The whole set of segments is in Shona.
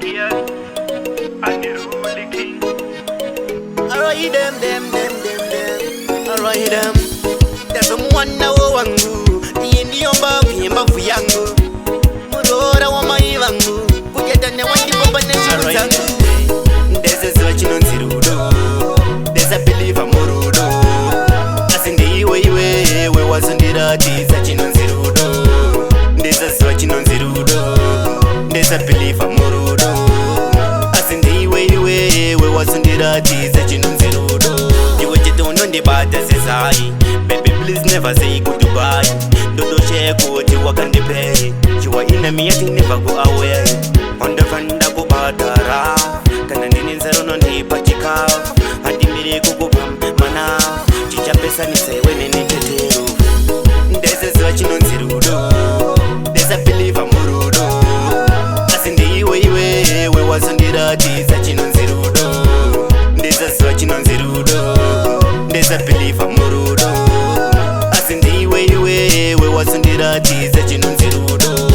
here. I get really king. Alright them. Alright them. There's someone now wangu. Ndiyo mbavu yangu. Murora wa mai wangu. Kujatane wanjipopa neshimu zangu. Ndeze ziwa chino nzirudo. Ndeza biliva murudo. Asindi iwe wazundira tiza chino nzirudo. Ndeza ziwa chino nzirudo. Ndeza biliva murudo. Asindi iwe wazundira tiza chino nzirudo. Jiwe jitono ndibata zezai. Baby please never say goodbye. Dodo sheko ti wakandi pay. You are in a me, I think never go away. On the vanda go badara. Kana nini nzero no ndipa chika. Hadi mire kuku mana. Chicha pesa ni sewe nene tetero. Ndeze ziwa chino nzirudo. Ndeza biliva murudo. Asindi iwe wazundira tiza chino nzirudo. Ndeza ziwa chino nzirudo. Ndeza biliva murudo. Asindi iwe wazundira tiza chino nzirudo.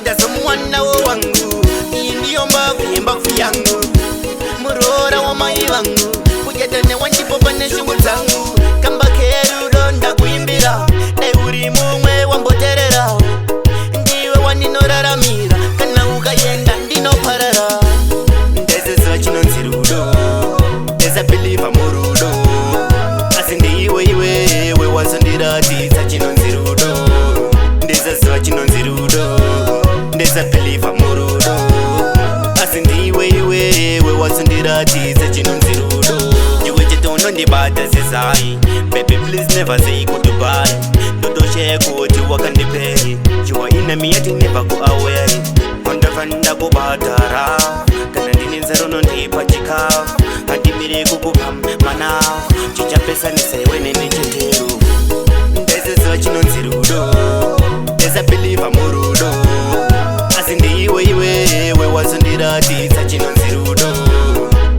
Ndazo mwana wangu. Ndiyo mbavu yangu. Murora wa mai wangu. Kujatane wanjipopa neshimu zangu. Kamba kerudo ndakuimbira. Dai uri mumwe wamboterera. Ndiwe waninoraramira. Kana ukayenda ndinoparara. Ndeze ziwa chino nzirudo. Ndeza biliva murudo. Asindi iwe wazundira tiza chino nzirudo. Ndeza ziwa chino nzirudo. Ndeza biliva murudo. Asindi iwe wazundira tiza chino nzirudo. Jiwe jitono ndibata zezai. Baby please never say goodbye. Dodo sheko ti wakandi pay. You are in a me, I think never go away. On the vanda go badara. Kana nini nzero no ndipa chika. Hadi mire kuku mana. Chicha pesa ni sewe nene tetero. Ndeze ziwa chino nzirudo. Ndeza biliva murudo. Asindi iwe wazundira tiza chino nzirudo.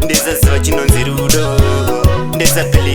Ndeza ziwa chino nzirudo. Ndeza biliva